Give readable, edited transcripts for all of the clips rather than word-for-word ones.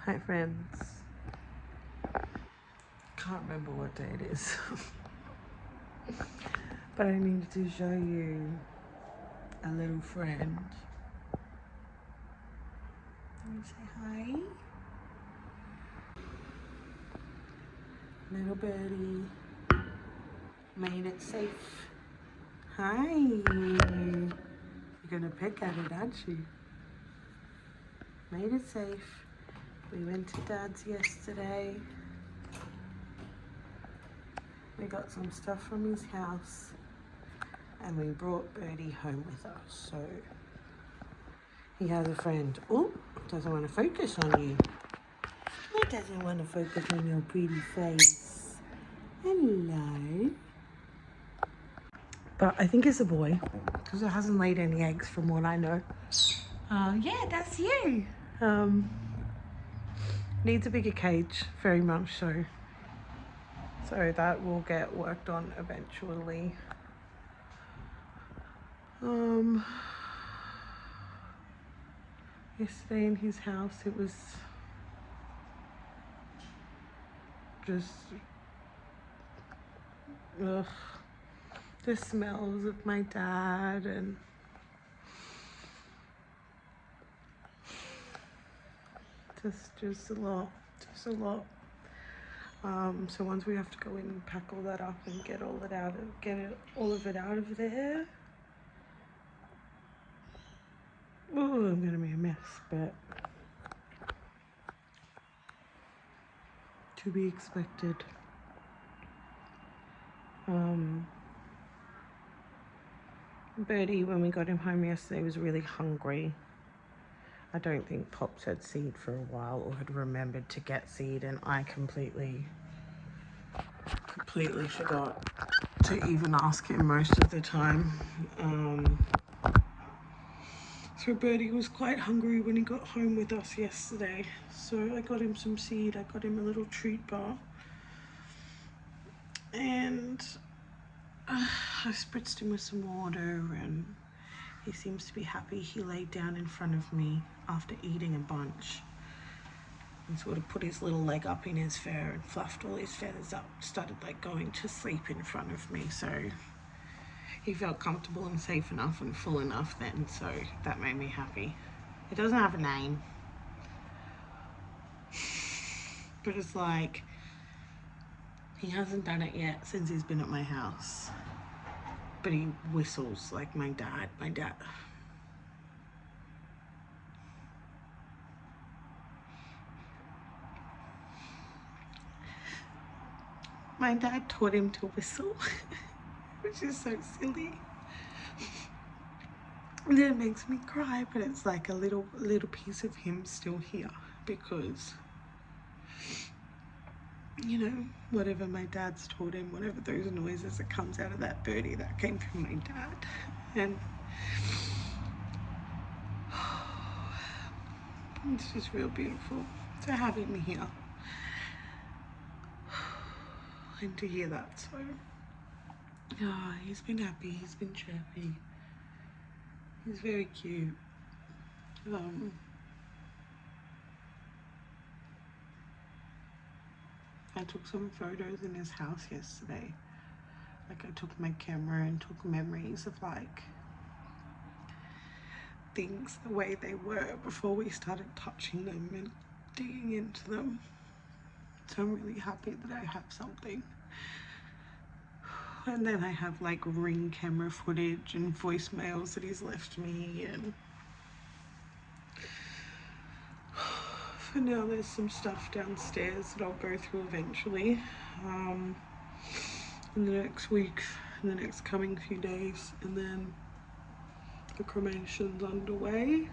Hi friends. Can't remember what day it is. But I needed to show you a little friend. Can you say hi? Little birdie. Made it safe. Hi. You're gonna pick at it, aren't you? Made it safe. We went to Dad's yesterday. We got some stuff from his house and we brought Birdie home with us. So he has a friend. Oh, doesn't want to focus on you. He doesn't want to focus on your pretty face. Hello. But I think it's a boy because it hasn't laid any eggs from what I know. Yeah, that's you. Needs a bigger cage, very much so. So that will get worked on eventually. Yesterday in his house, it was just, ugh, the smells of my dad and just a lot. So once we have to go in and pack all that up and get all of it out of there. Oh, I'm gonna be a mess, but to be expected. Birdie, when we got him home yesterday, was really hungry. I don't think Pops had seed for a while or had remembered to get seed, and I completely forgot to even ask him most of the time. So Birdie was quite hungry when he got home with us yesterday. So I got him some seed, I got him a little treat bar. And I spritzed him with some water and he seems to be happy. He laid down in front of me after eating a bunch and sort of put his little leg up in his fur and fluffed all his feathers up, started like going to sleep in front of me. So he felt comfortable and safe enough and full enough then, so that made me happy. It doesn't have a name, but it's like, he hasn't done it yet since he's been at my house, but he whistles like my dad. My dad taught him to whistle, which is so silly. And it makes me cry, but it's like a little piece of him still here because, you know, whatever my dad's taught him, whatever those noises that comes out of that birdie, that came from my dad. And it's just real beautiful to have him here and to hear that. So he's been happy, he's been chirpy, he's very cute. I took some photos in his house yesterday. Like I took my camera and took memories of like things the way they were before we started touching them and digging into them. So I'm really happy that I have something. And then I have like Ring camera footage and voicemails that he's left me, and for now there's some stuff downstairs that I'll go through eventually in the next week, in the next coming few days, and then the cremation's underway.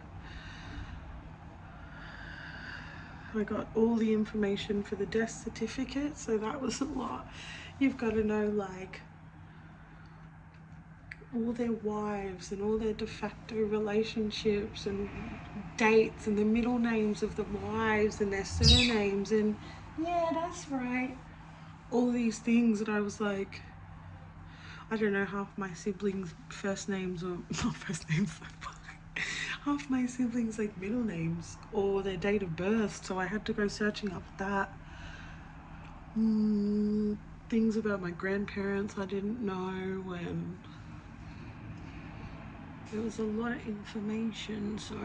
I got all the information for the death certificate, so that was a lot. You've got to know like all their wives and all their de facto relationships and dates and the middle names of the wives and their surnames, and yeah, that's right, all these things that I was like, I don't know half my siblings' first names, or not first names, half my siblings like middle names or their date of birth, so I had to go searching up that. Things about my grandparents I didn't know, and there was a lot of information, so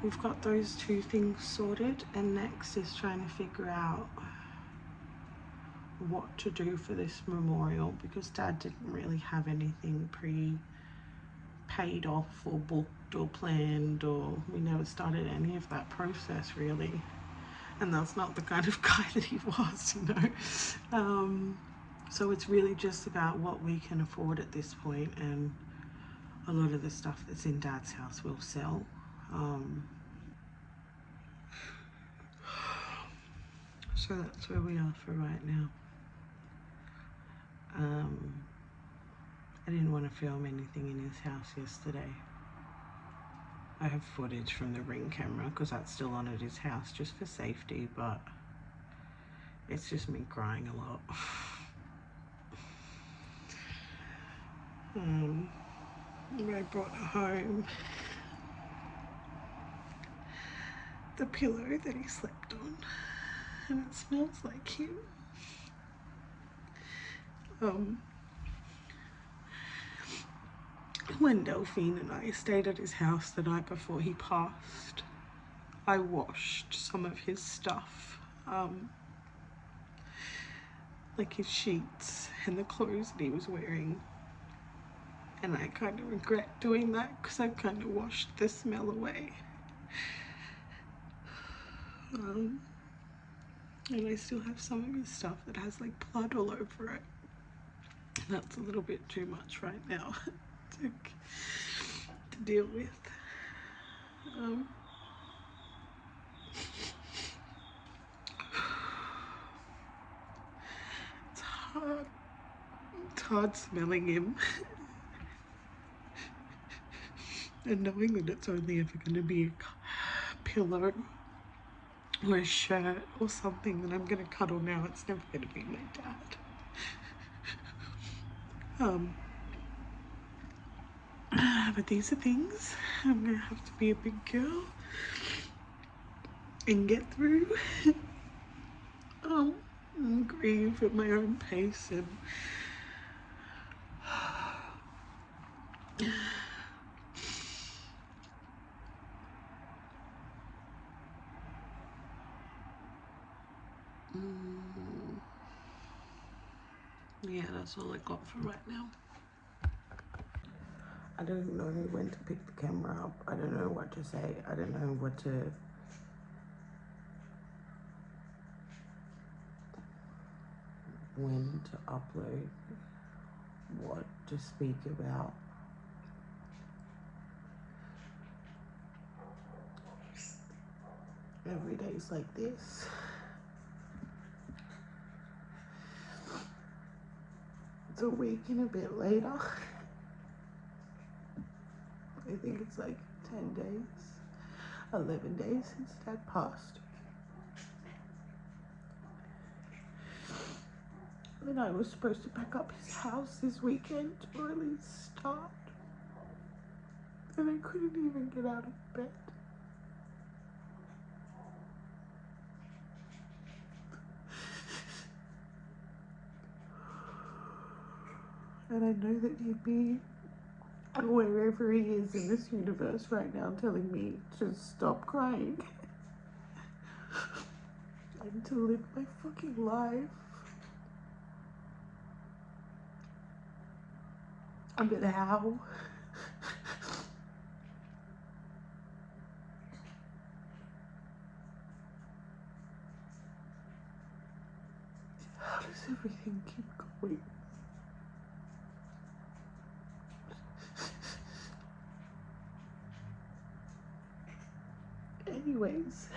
we've got those two things sorted, and next is trying to figure out what to do for this memorial, because Dad didn't really have anything paid off or booked or planned, or we never started any of that process really, and that's not the kind of guy that he was, you know. So it's really just about what we can afford at this point, and a lot of the stuff that's in Dad's house will sell. So that's where we are for right now. I didn't want to film anything in his house yesterday. I have footage from the Ring camera because that's still on at his house just for safety, but it's just me crying a lot. I brought home the pillow that he slept on, and it smells like him. When Delphine and I stayed at his house the night before he passed, I washed some of his stuff, like his sheets and the clothes that he was wearing. And I kind of regret doing that because I kind of washed the smell away. And I still have some of his stuff that has like blood all over it. That's a little bit too much right now to deal with. It's hard smelling him and knowing that it's only ever going to be a pillow or a shirt or something that I'm going to cuddle now. It's never going to be my dad. But these are things I'm going to have to be a big girl and get through. And grieve at my own pace, and yeah, that's all I got for right now. I don't know when to pick the camera up. I don't know what to say. I don't know when to upload, what to speak about. Every day's like this. It's a week and a bit later. I think it's like 10 days, 11 days since Dad passed. And I was supposed to pack up his house this weekend, or at least start. And I couldn't even get out of bed. And I know that he'd be wherever he is in this universe right now telling me to stop crying and to live my fucking life. But how? How does everything keep going? Anyways,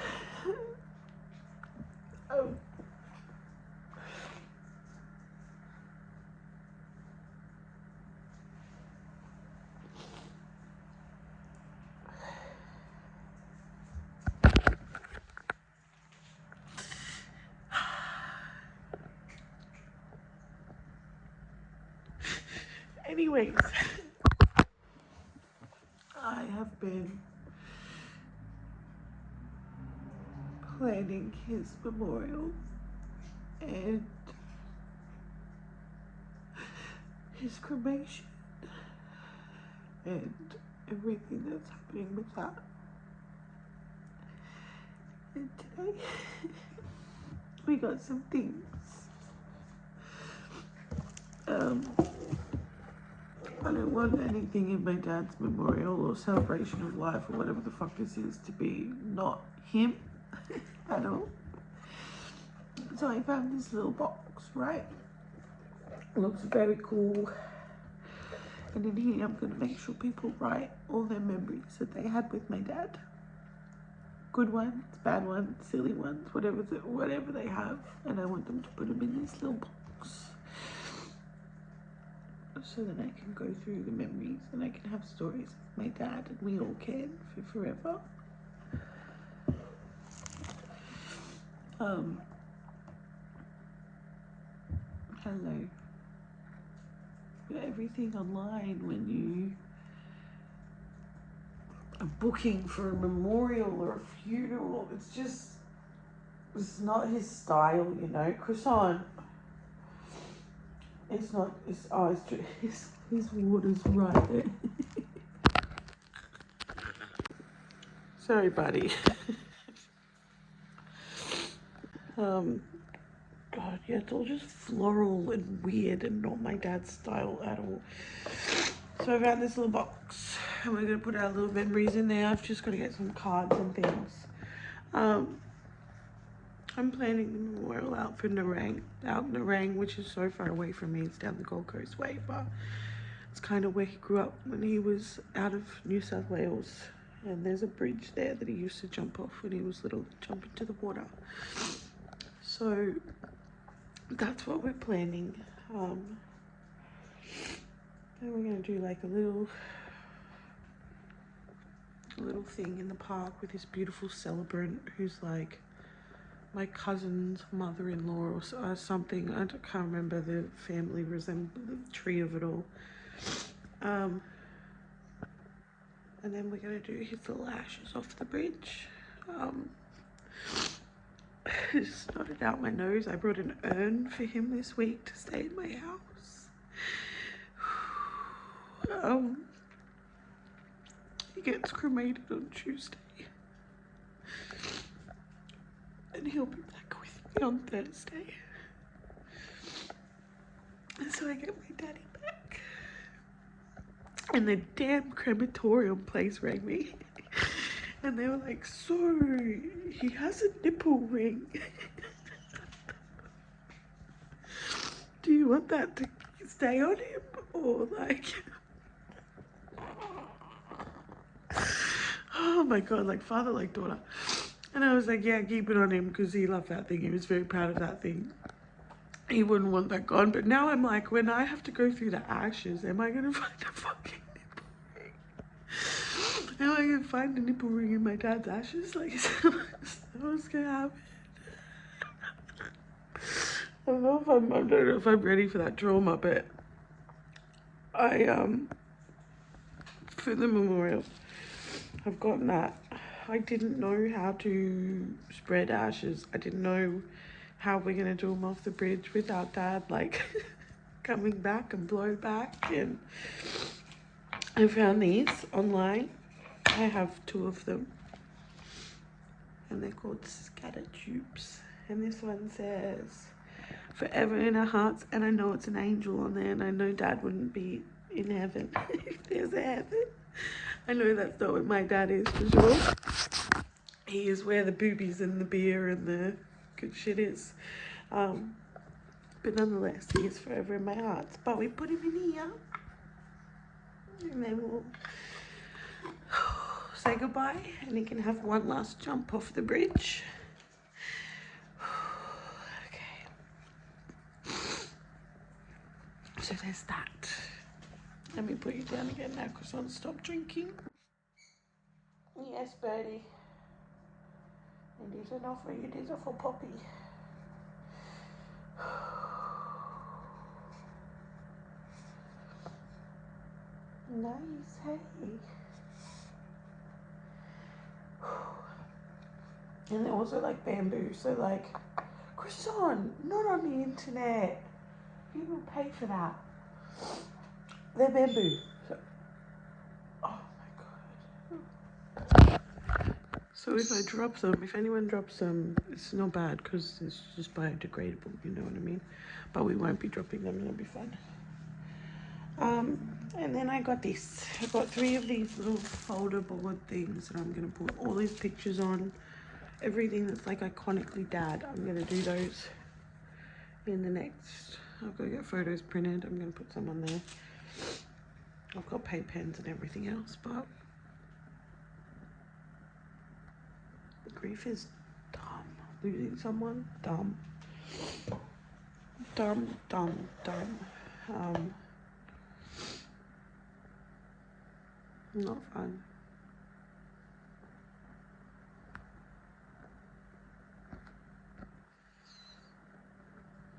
anyways, I have been planning his memorial and his cremation and everything that's happening with that. And today we got some things. I don't want anything in my dad's memorial or celebration of life or whatever the fuck this is to be not him at all. So I found this little box, right? It looks very cool. And in here I'm going to make sure people write all their memories that they had with my dad. Good ones, bad ones, silly ones, whatever they have. And I want them to put them in this little box. So that I can go through the memories and I can have stories with my dad and we all can for forever. Hello. Everything online when you are booking for a memorial or a funeral, it's not his style, you know. Croissant. It's not, his water's right there. Sorry, buddy. God, yeah, it's all just floral and weird and not my dad's style at all. So I found this little box and we're gonna put our little memories in there. I've just got to get some cards and things. I'm planning the memorial out in Nerang, which is so far away from me. It's down the Gold Coast way, but it's kind of where he grew up when he was out of New South Wales. And there's a bridge there that he used to jump off when he was little, jump into the water. So that's what we're planning. And we're gonna do like a little thing in the park with this beautiful celebrant who's like my cousin's mother-in-law or something. I can't remember the family the tree of it all. And then we're gonna do his little ashes off the bridge. I snotted out my nose. I brought an urn for him this week to stay in my house. He gets cremated on Tuesday. And he'll be back with me on Thursday. And so I get my daddy back. And the damn crematorium place rang me. And they were like, so, he has a nipple ring. Do you want that to stay on him? Or like... Oh my God, like father, like daughter. And I was like, yeah, keep it on him because he loved that thing. He was very proud of that thing. He wouldn't want that gone. But now I'm like, when I have to go through the ashes, am I going to find a fucking nipple ring? Am I going to find a nipple ring in my dad's ashes? Like, is that what's going to happen? I don't know if I'm ready for that trauma, but for the memorial, I've gotten that. I didn't know how to spread ashes. I didn't know how we're gonna do them off the bridge without Dad like coming back and blow back. And I found these online. I have 2 of them, and they're called scatter tubes. And this one says, "Forever in our hearts." And I know it's an angel on there, and I know Dad wouldn't be in heaven if there's a heaven. I know that's not what my dad is for sure. He is where the boobies and the beer and the good shit is. But nonetheless, he is forever in my heart. But we put him in here. And then we'll say goodbye. And he can have one last jump off the bridge. Okay. So there's that. Let me put you down again now because I'll stop drinking. Yes, birdie. It is enough for you. It is for Poppy. Nice, hey. And they're also like bamboo. So like, croissant, not on the internet. People pay for that. They're bamboo. So, oh my god. So if I drop them, if anyone drops them, it's not bad because it's just biodegradable, you know what I mean? But we won't be dropping them, it'll be fun. And then I got this. I got 3 of these little folder board things that I'm gonna put all these pictures on. Everything that's like iconically dad. I'm gonna do those in the next. I'll go get photos printed. I'm gonna put some on there. I've got paint pens and everything else, but grief is dumb. Losing someone, dumb. Dumb, dumb, dumb. Not fun.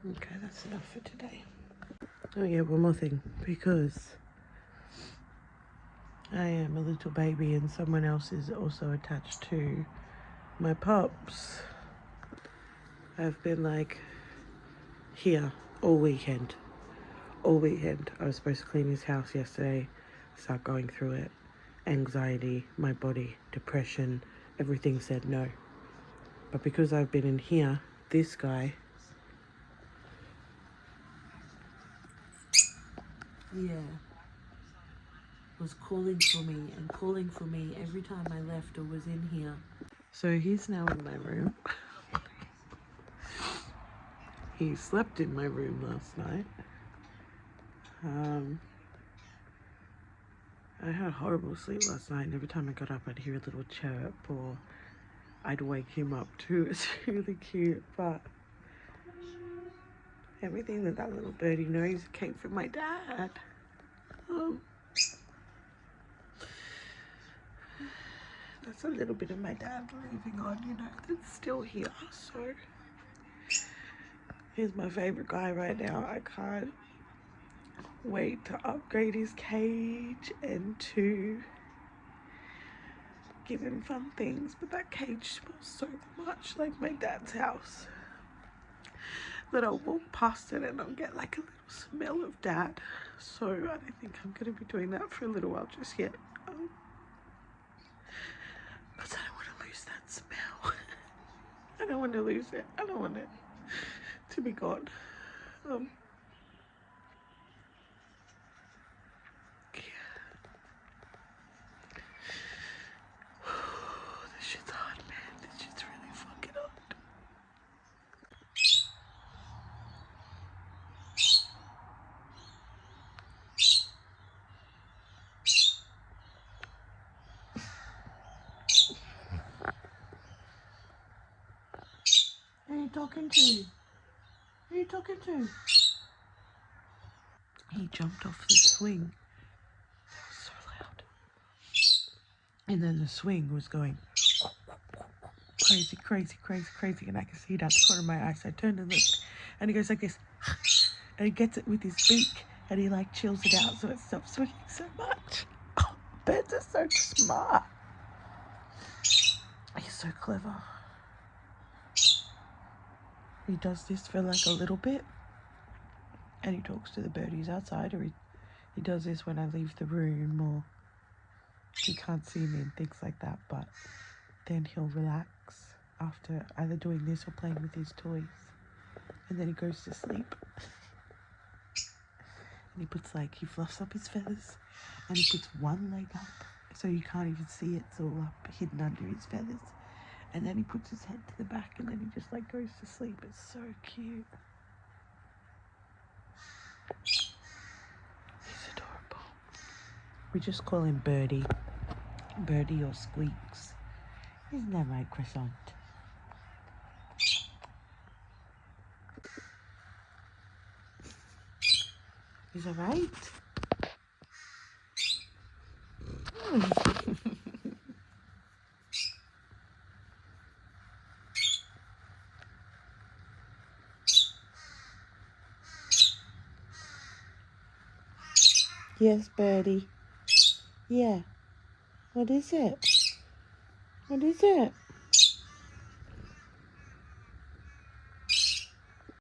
Okay, that's enough for today. Oh yeah, one more thing, because I am a little baby and someone else is also attached to my pups. I've been like here all weekend. All weekend. I was supposed to clean his house yesterday, start going through it. Anxiety, my body, depression, everything said no. But because I've been in here, this guy, was calling for me and calling for me every time I left or was in here. So he's now in my room. He slept in my room last night. I had a horrible sleep last night, and every time I got up I'd hear a little chirp or I'd wake him up too. It's really cute, but everything that that little birdie knows came from my dad. That's a little bit of my dad living on, you know, that's still here. So he's my favorite guy right now. I can't wait to upgrade his cage and to give him fun things, but that cage smells so much like my dad's house that I'll walk past it and I'll get like a little smell of dad. So I don't think I'm going to be doing that for a little while just yet. Because I don't want to lose that smell. I don't want to lose it. I don't want it to be gone. This shit's hard, man. This shit's really fucking hard. Who are you talking to? Who are you talking to? He jumped off the swing. That was so loud. And then the swing was going crazy, crazy, crazy, crazy. And I could see it out the corner of my eye. So I turned and looked. And he goes like this. And he gets it with his beak. And he like chills it out so it stops swinging so much. Oh, birds are so smart. He's so clever. He does this for like a little bit. And he talks to the birdies outside. Or he does this when I leave the room. Or he can't see me and things like that. But then he'll relax after either doing this or playing with his toys. And then he goes to sleep. And he puts like, he fluffs up his feathers. And he puts one leg up. So you can't even see it. It's all up, hidden under his feathers. And then he puts his head to the back and then he just like goes to sleep. It's so cute. He's adorable. We just call him Birdie. Birdie or Squeaks. Isn't that right, Croissant? Is that right? Yes, Birdie. Yeah. What is it? What is it?